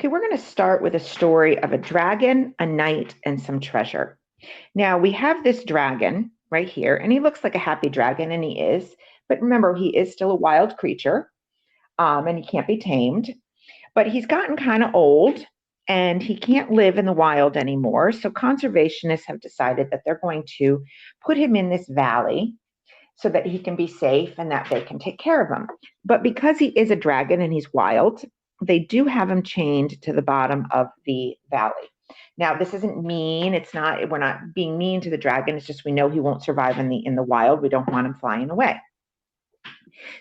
Okay, we're going to start with a story of a dragon, a knight, and some treasure. Now, we have this dragon right here, and he looks like a happy dragon, and he is. But remember, he is still a wild creature, and he can't be tamed. But he's gotten kind of old, and he can't live in the wild anymore. So conservationists have decided that they're going to put him in this valley so that he can be safe and that they can take care of him. But because he is a dragon and he's wild, they do have him chained to the bottom of the valley. Now, this isn't mean. We're not being mean to the dragon. It's just we know he won't survive in the wild. We don't want him flying away.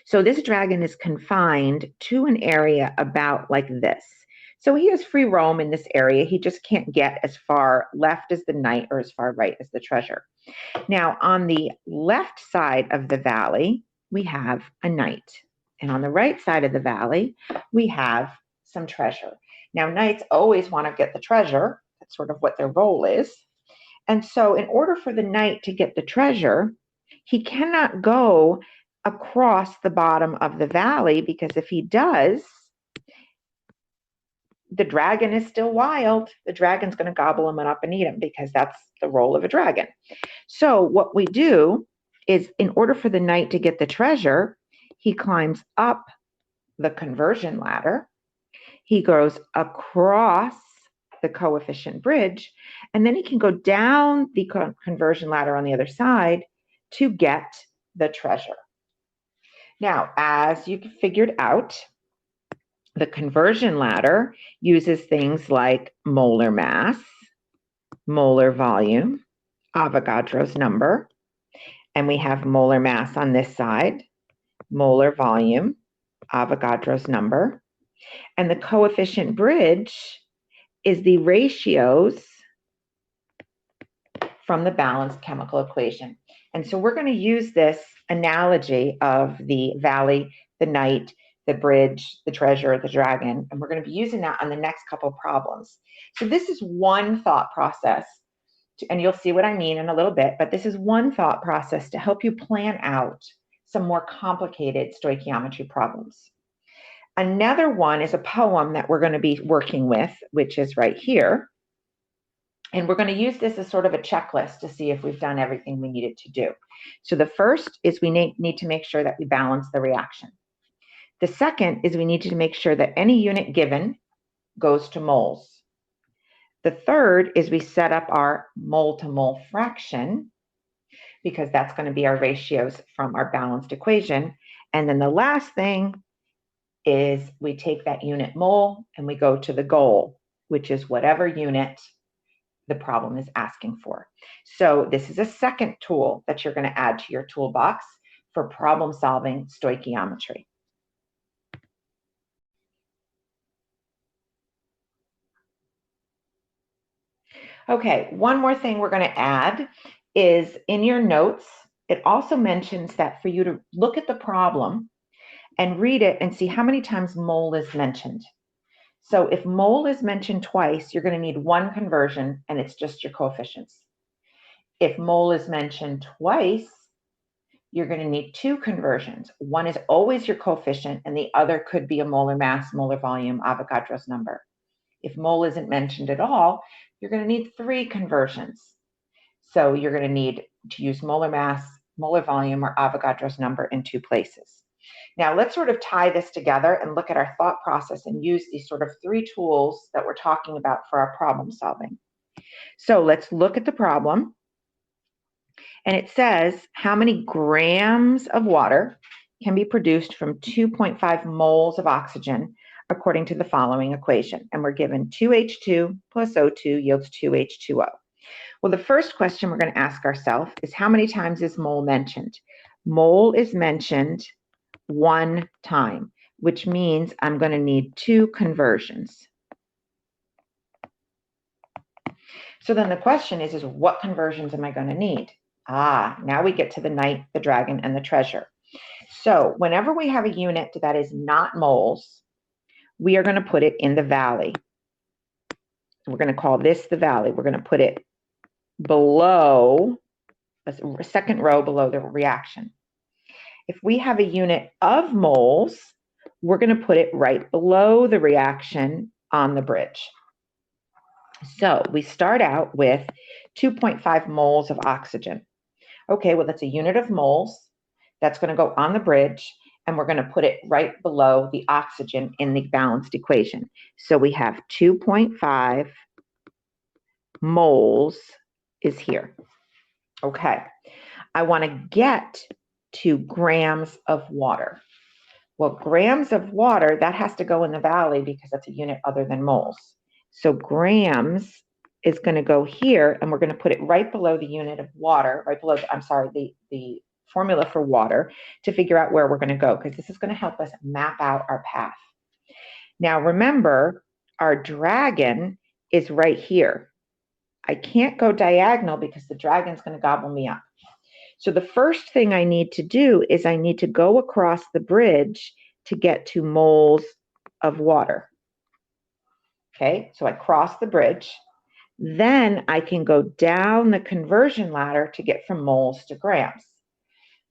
So this dragon is confined to an area about like this. So he has free roam in this area. He just can't get as far left as the knight or as far right as the treasure. Now, on the left side of the valley, we have a knight. And on the right side of the valley, we have some treasure. Now, knights always want to get the treasure. That's sort of what their role is. And so in order for the knight to get the treasure, he cannot go across the bottom of the valley, because if he does, the dragon is still wild. The dragon's going to gobble him up and eat him, because that's the role of a dragon. So what we do is, in order for the knight to get the treasure, he climbs up the conversion ladder. He goes across the coefficient bridge, and then he can go down the conversion ladder on the other side to get the treasure. Now, as you figured out, the conversion ladder uses things like molar mass, molar volume, Avogadro's number, and we have molar mass on this side, molar volume, Avogadro's number, and the coefficient bridge is the ratios from the balanced chemical equation. And so we're going to use this analogy of the valley, the knight, the bridge, the treasure, the dragon, and we're going to be using that on the next couple of problems. So this is one thought process, and you'll see what I mean in a little bit, but this is one thought process to help you plan out some more complicated stoichiometry problems. Another one is a poem that we're going to be working with, which is right here. And we're going to use this as sort of a checklist to see if we've done everything we needed to do. So the first is we need to make sure that we balance the reaction. The second is we need to make sure that any unit given goes to moles. The third is we set up our mole to mole fraction, because that's going to be our ratios from our balanced equation. And then the last thing is we take that unit mole and we go to the goal, which is whatever unit the problem is asking for. So this is a second tool that you're going to add to your toolbox for problem solving stoichiometry. Okay, one more thing we're going to add is in your notes, it also mentions that for you to look at the problem and read it and see how many times mole is mentioned. So if mole is mentioned twice, you're going to need one conversion, and it's just your coefficients. If mole is mentioned twice, you're going to need two conversions. One is always your coefficient, and the other could be a molar mass, molar volume, Avogadro's number. If mole isn't mentioned at all, you're going to need three conversions. So you're going to need to use molar mass, molar volume, or Avogadro's number in two places. Now let's sort of tie this together and look at our thought process and use these sort of three tools that we're talking about for our problem solving. So let's look at the problem. And it says how many grams of water can be produced from 2.5 moles of oxygen according to the following equation. And we're given 2H2 plus O2 yields 2H2O. Well, the first question we're going to ask ourselves is how many times is mole mentioned? Mole is mentioned one time, which means I'm going to need two conversions. So then the question is what conversions am I going to need? Now we get to the knight, the dragon, and the treasure. So whenever we have a unit that is not moles, we are going to put it in the valley. We're going to call this the valley. We're going to put it below, a second row below the reaction. If we have a unit of moles, we're going to put it right below the reaction on the bridge. So we start out with 2.5 moles of oxygen. Okay, well, that's a unit of moles. That's going to go on the bridge, and we're going to put it right below the oxygen in the balanced equation. So we have 2.5 moles is here. Okay, I want to get to grams of water. Well, grams of water, that has to go in the valley because that's a unit other than moles. So grams is going to go here, and we're going to put it right below the unit of water, right below, the formula for water, to figure out where we're going to go, because this is going to help us map out our path. Now, remember, our dragon is right here. I can't go diagonal because the dragon's going to gobble me up. So the first thing I need to do is I need to go across the bridge to get to moles of water. Okay, so I cross the bridge. Then I can go down the conversion ladder to get from moles to grams.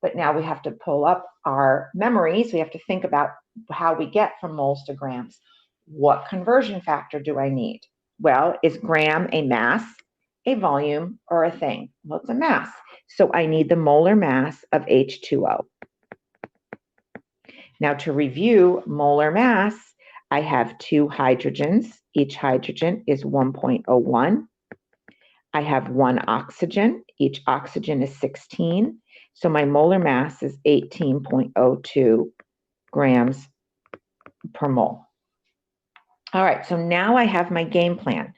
But now we have to pull up our memories. We have to think about how we get from moles to grams. What conversion factor do I need? Well, is gram a mass, a volume, or a thing? Well, it's a mass. So I need the molar mass of H2O. Now to review molar mass, I have two hydrogens. Each hydrogen is 1.01. I have one oxygen. Each oxygen is 16. So my molar mass is 18.02 grams per mole. All right, so now I have my game plan.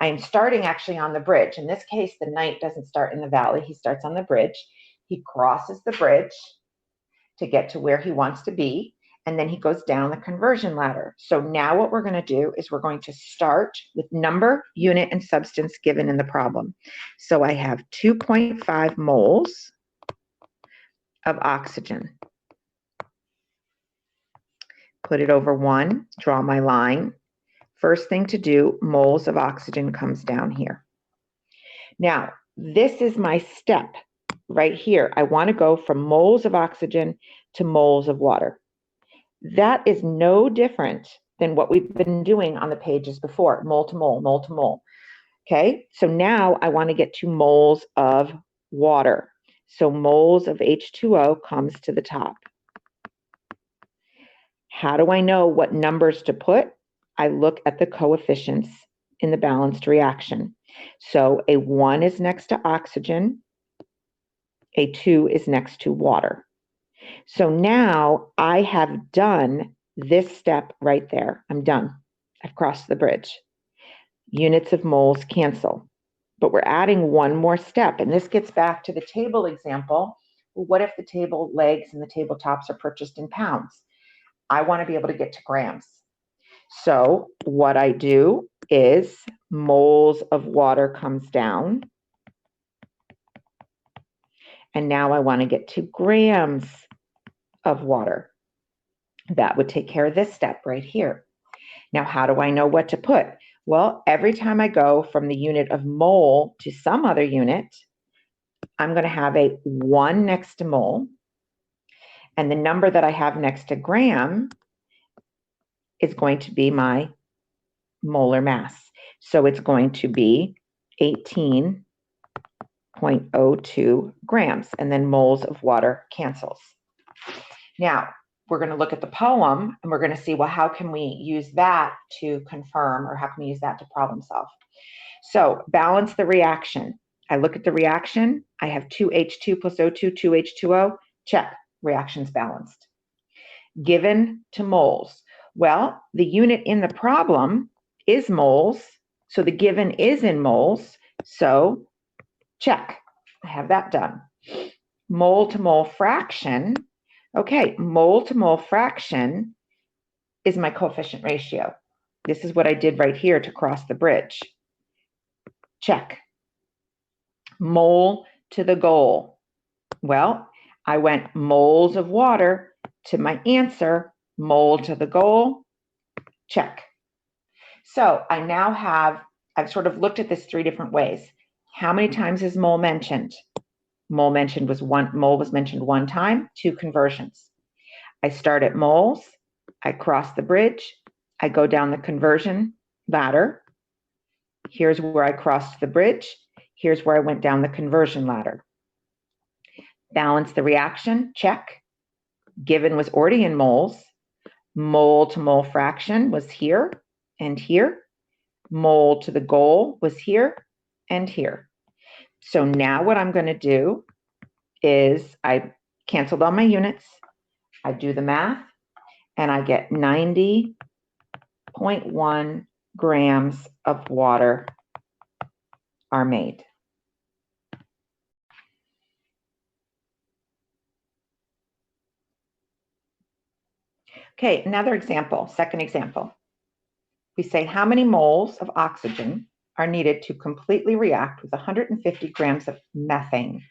I am starting actually on the bridge. In this case, the knight doesn't start in the valley. He starts on the bridge. He crosses the bridge to get to where he wants to be, and then he goes down the conversion ladder. So now what we're going to do is we're going to start with number, unit, and substance given in the problem. So I have 2.5 moles of oxygen. Put it over 1, draw my line. First thing to do, moles of oxygen comes down here. Now, this is my step right here. I want to go from moles of oxygen to moles of water. That is no different than what we've been doing on the pages before, mole to mole, mole to mole. Okay, so now I want to get to moles of water. So moles of H2O comes to the top. How do I know what numbers to put? I look at the coefficients in the balanced reaction. So a 1 is next to oxygen, a 2 is next to water. So now I have done this step right there. I'm done. I've crossed the bridge. Units of moles cancel. But we're adding one more step, and this gets back to the table example. Well, what if the table legs and the tabletops are purchased in pounds? I want to be able to get to grams. So what I do is moles of water comes down. And now I want to get to grams of water. That would take care of this step right here. Now, how do I know what to put? Well, every time I go from the unit of mole to some other unit, I'm going to have a 1 next to mole. And the number that I have next to gram is going to be my molar mass. So it's going to be 18.02 grams, and then moles of water cancels. Now, we're going to look at the poem, and we're going to see, well, how can we use that to confirm, or how can we use that to problem solve? So balance the reaction. I look at the reaction. I have 2H2 plus O2, 2H2O. Check. Reaction's balanced. Given to moles. Well, the unit in the problem is moles, so the given is in moles, so check. I have that done. Mole to mole fraction. Okay, mole to mole fraction is my coefficient ratio. This is what I did right here to cross the bridge. Check. Mole to the goal. Well, I went moles of water to my answer, mole to the goal, check. So I now I've sort of looked at this 3 different ways. How many times is mole mentioned? Mole was mentioned 1 time, 2 conversions. I start at moles, I cross the bridge, I go down the conversion ladder. Here's where I crossed the bridge. Here's where I went down the conversion ladder. Balance the reaction, check. Given was already in moles. Mole to mole fraction was here and here. Mole to the goal was here and here. So now what I'm going to do is I canceled all my units. I do the math and I get 90.1 grams of water are made. Okay, another example, second example. We say how many moles of oxygen are needed to completely react with 150 grams of methane.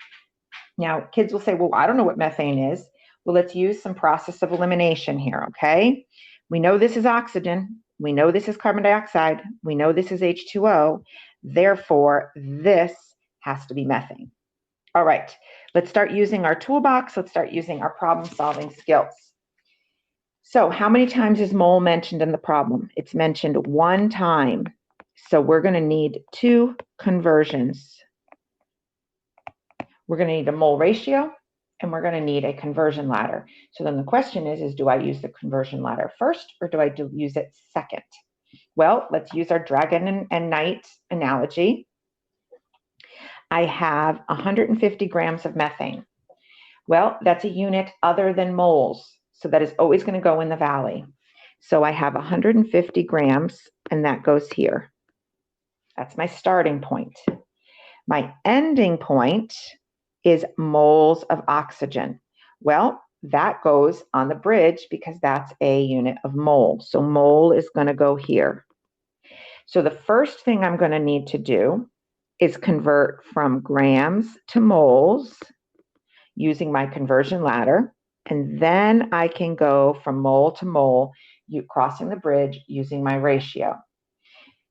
Now, kids will say, well, I don't know what methane is. Well, let's use some process of elimination here, okay? We know this is oxygen. We know this is carbon dioxide. We know this is H2O. Therefore, this has to be methane. All right, let's start using our toolbox. Let's start using our problem-solving skills. So how many times is mole mentioned in the problem? It's mentioned one time. So we're going to need two conversions. We're going to need a mole ratio, and we're going to need a conversion ladder. So then the question is do I use the conversion ladder first, or do I use it second? Well, let's use our dragon and knight analogy. I have 150 grams of methane. Well, that's a unit other than moles. So that is always going to go in the valley. So I have 150 grams, and that goes here. That's my starting point. My ending point is moles of oxygen. Well, that goes on the bridge because that's a unit of mole. So mole is going to go here. So the first thing I'm going to need to do is convert from grams to moles using my conversion ladder. And then I can go from mole to mole, crossing the bridge using my ratio.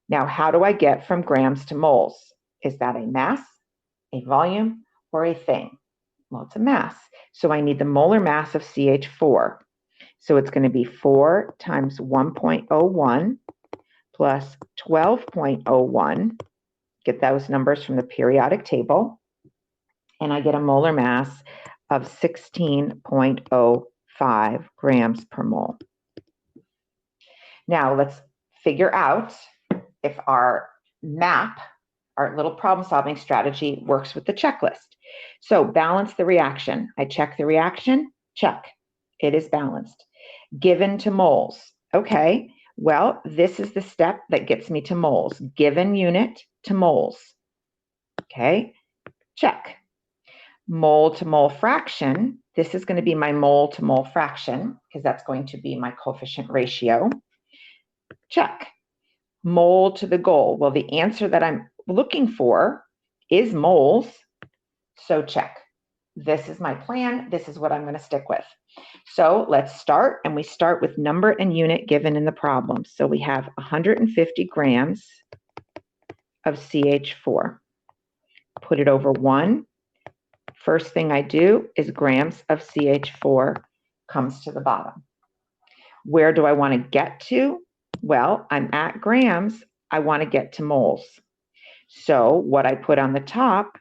Now, how do I get from grams to moles? Is that a mass, a volume, or a thing? Well, it's a mass. So I need the molar mass of CH4. So it's going to be 4 times 1.01 plus 12.01. Get those numbers from the periodic table. And I get a molar mass of 16.05 grams per mole. Now let's figure out if our map, our little problem-solving strategy, works with the checklist. So balance the reaction. I check the reaction, check. It is balanced. Given to moles. Okay, well, this is the step that gets me to moles. Given unit to moles. Okay, check. Mole to mole fraction, this is going to be my mole to mole fraction because that's going to be my coefficient ratio. Check. Mole to the goal. Well, the answer that I'm looking for is moles, so check. This is my plan. This is what I'm going to stick with. So let's start, and we start with number and unit given in the problem. So we have 150 grams of CH4. Put it over 1. First thing I do is grams of CH4 comes to the bottom. Where do I want to get to? Well, I'm at grams. I want to get to moles. So what I put on the top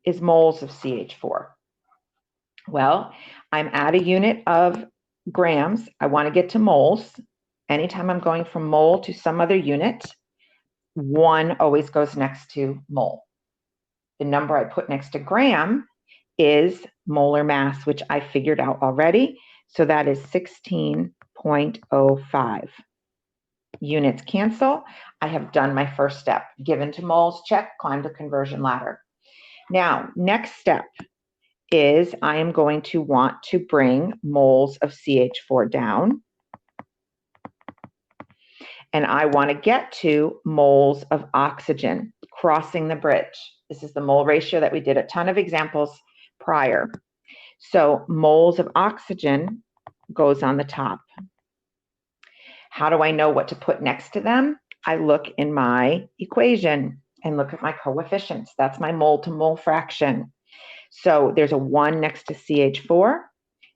is moles of CH4. Well, I'm at a unit of grams. I want to get to moles. Anytime I'm going from mole to some other unit, 1 always goes next to mole. The number I put next to gram is molar mass, which I figured out already. So that is 16.05. Units cancel. I have done my first step. Given to moles, check, climb the conversion ladder. Now, next step is I am going to want to bring moles of CH4 down. And I want to get to moles of oxygen, crossing the bridge. This is the mole ratio that we did a ton of examples prior. So moles of oxygen goes on the top. How do I know what to put next to them? I look in my equation and look at my coefficients. That's my mole to mole fraction. So there's a 1 next to CH4.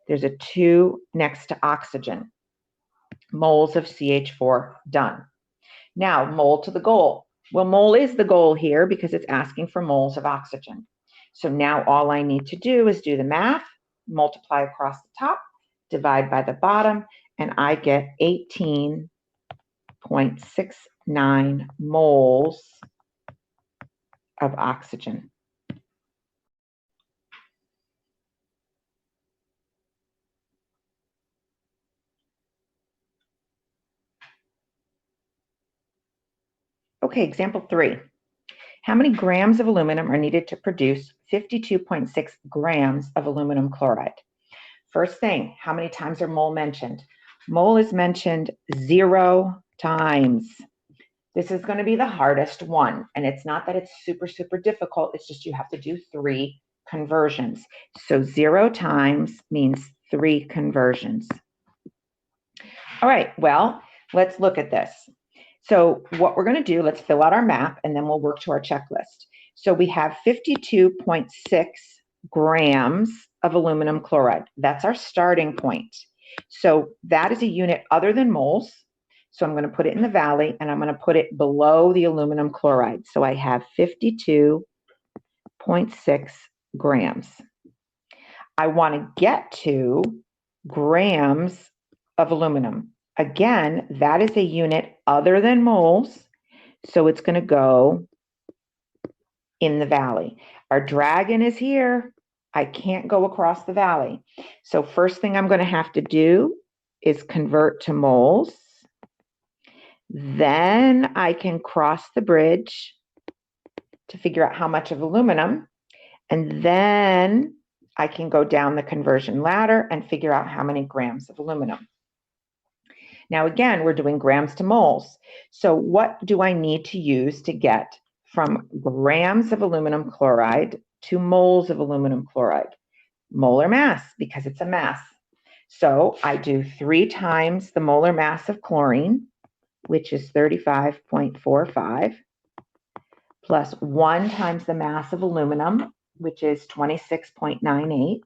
There's a 2 next to oxygen. moles of CH4 done. Now, mole to the goal. Well, mole is the goal here because it's asking for moles of oxygen. So now all I need to do is do the math, multiply across the top, divide by the bottom, and I get 18.69 moles of oxygen. Okay, example 3. How many grams of aluminum are needed to produce 52.6 grams of aluminum chloride? First thing, how many times are mole mentioned? Mole is mentioned 0 times. This is going to be the hardest one. And it's not that it's super, super difficult. It's just you have to do 3 conversions. So 0 times means 3 conversions. All right, well, let's look at this. So what we're going to do, let's fill out our map, and then we'll work to our checklist. So we have 52.6 grams of aluminum chloride. That's our starting point. So that is a unit other than moles. So I'm going to put it in the valley, and I'm going to put it below the aluminum chloride. So I have 52.6 grams. I want to get to grams of aluminum. Again, that is a unit other than moles, so it's going to go in the valley. Our dragon is here. I can't go across the valley. So first thing I'm going to have to do is convert to moles. Then I can cross the bridge to figure out how much of aluminum, and then I can go down the conversion ladder and figure out how many grams of aluminum. Now, again, we're doing grams to moles. So what do I need to use to get from grams of aluminum chloride to moles of aluminum chloride? Molar mass, because it's a mass. So I do 3 times the molar mass of chlorine, which is 35.45, plus 1 times the mass of aluminum, which is 26.98.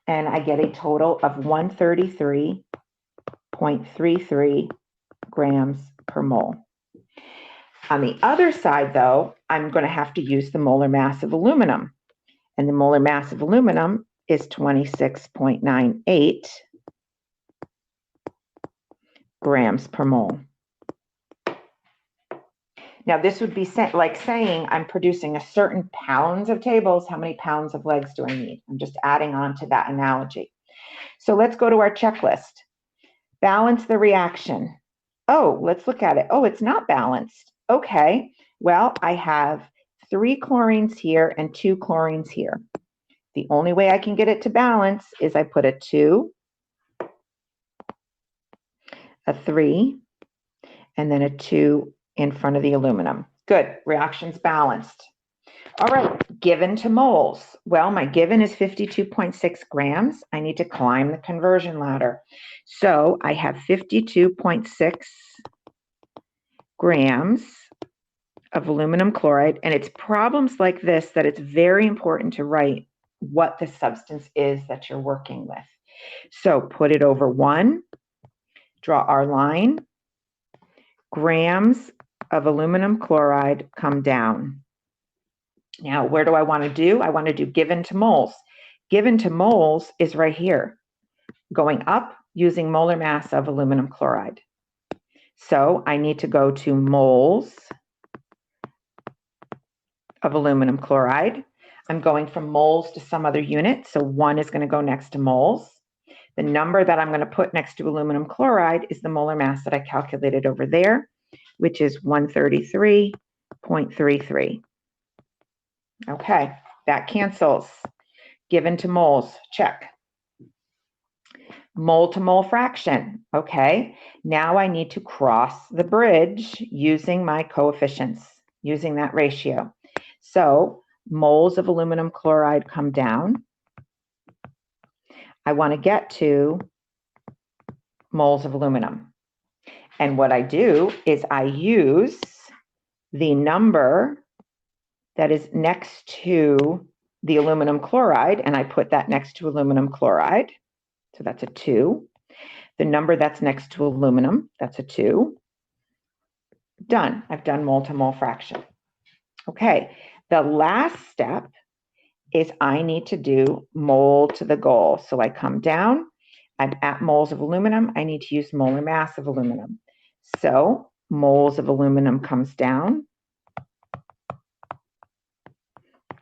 And I get a total of 133.33 grams per mole. On the other side, though, I'm going to have to use the molar mass of aluminum. And the molar mass of aluminum is 26.98 grams per mole. Now, this would be like saying I'm producing a certain pounds of tables. How many pounds of legs do I need? I'm just adding on to that analogy. So let's go to our checklist. Balance the reaction. Oh, let's look at it. Oh, it's not balanced. Okay, well, I have 3 chlorines here and 2 chlorines here. The only way I can get it to balance is I put a 2, a 3, and then a 2 in front of the aluminum. Good, reaction's balanced. All right, given to moles. Well, my given is 52.6 grams. I need to climb the conversion ladder. So I have 52.6 grams of aluminum chloride, and it's problems like this that it's very important to write what the substance is that you're working with. So put it over 1, draw our line, grams of aluminum chloride come down. Now, where do I want to do? I want to do given to moles. Given to moles is right here, going up using molar mass of aluminum chloride. So I need to go to moles of aluminum chloride. I'm going from moles to some other unit, so 1 is going to go next to moles. The number that I'm going to put next to aluminum chloride is the molar mass that I calculated over there, which is 133.33. Okay, that cancels. Given to moles, check. Mole to mole fraction. Okay, now I need to cross the bridge using my coefficients, using that ratio. So moles of aluminum chloride come down. I want to get to moles of aluminum. And what I do is I use the number that is next to the aluminum chloride, and I put that next to aluminum chloride. So that's a 2. the number that's next to aluminum, that's a 2. Done. I've done mole to mole fraction. Okay, the last step is I need to do mole to the goal. So I come down, I'm at moles of aluminum, I need to use molar mass of aluminum. So moles of aluminum comes down.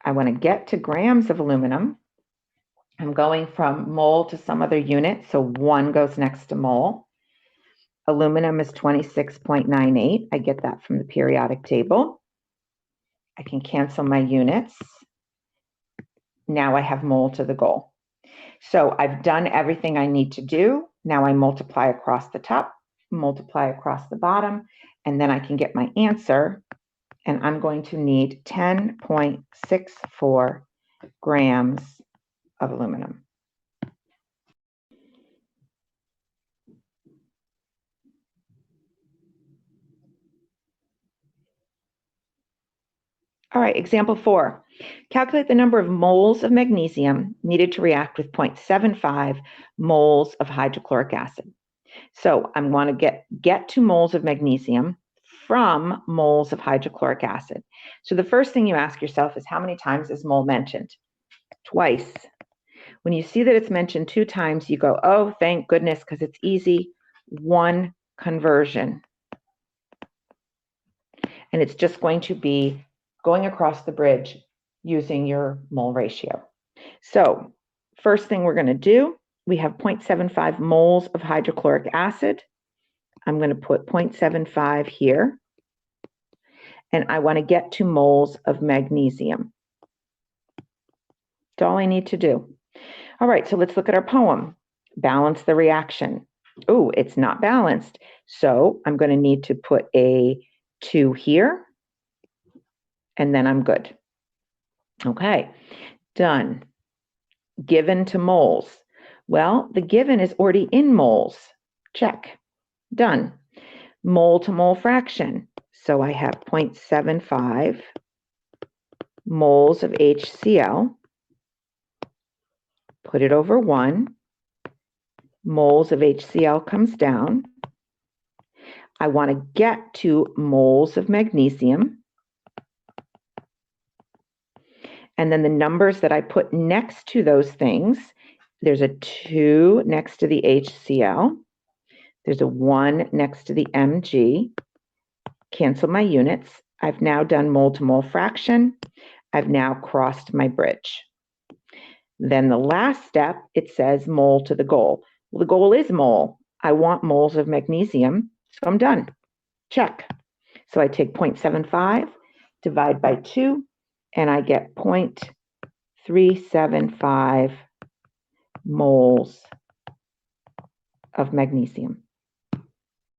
I want to get to grams of aluminum. I'm going from mole to some other unit, so 1 goes next to mole. Aluminum is 26.98. I get that from the periodic table. I can cancel my units. Now I have mole to the goal. So I've done everything I need to do. Now I multiply across the top, multiply across the bottom, and then I can get my answer. And I'm going to need 10.64 grams of aluminum. All right, example 4. Calculate the number of moles of magnesium needed to react with 0.75 moles of hydrochloric acid. So I want to get to moles of magnesium from moles of hydrochloric acid. So the first thing you ask yourself is, how many times is mole mentioned? Twice. When you see that it's mentioned 2 times, you go, oh, thank goodness, because it's easy. 1 conversion. And it's just going to be going across the bridge using your mole ratio. So first thing we're going to do, we have 0.75 moles of hydrochloric acid. I'm going to put 0.75 here. And I want to get to moles of magnesium. That's all I need to do. All right, so let's look at our poem. Balance the reaction. Oh, it's not balanced. So I'm going to need to put a 2 here. And then I'm good. Okay, done. Given to moles. Well, the given is already in moles. Check. Done. Mole to mole fraction. So I have 0.75 moles of HCl. Put it over 1. Moles of HCl comes down. I want to get to moles of magnesium. And then the numbers that I put next to those things, there's a 2 next to the HCl. There's a 1 next to the Mg. Cancel my units. I've now done mole to mole fraction. I've now crossed my bridge. Then the last step, it says mole to the goal. Well, the goal is mole. I want moles of magnesium, so I'm done. Check. So I take 0.75, divide by 2, and I get 0.375 moles of magnesium.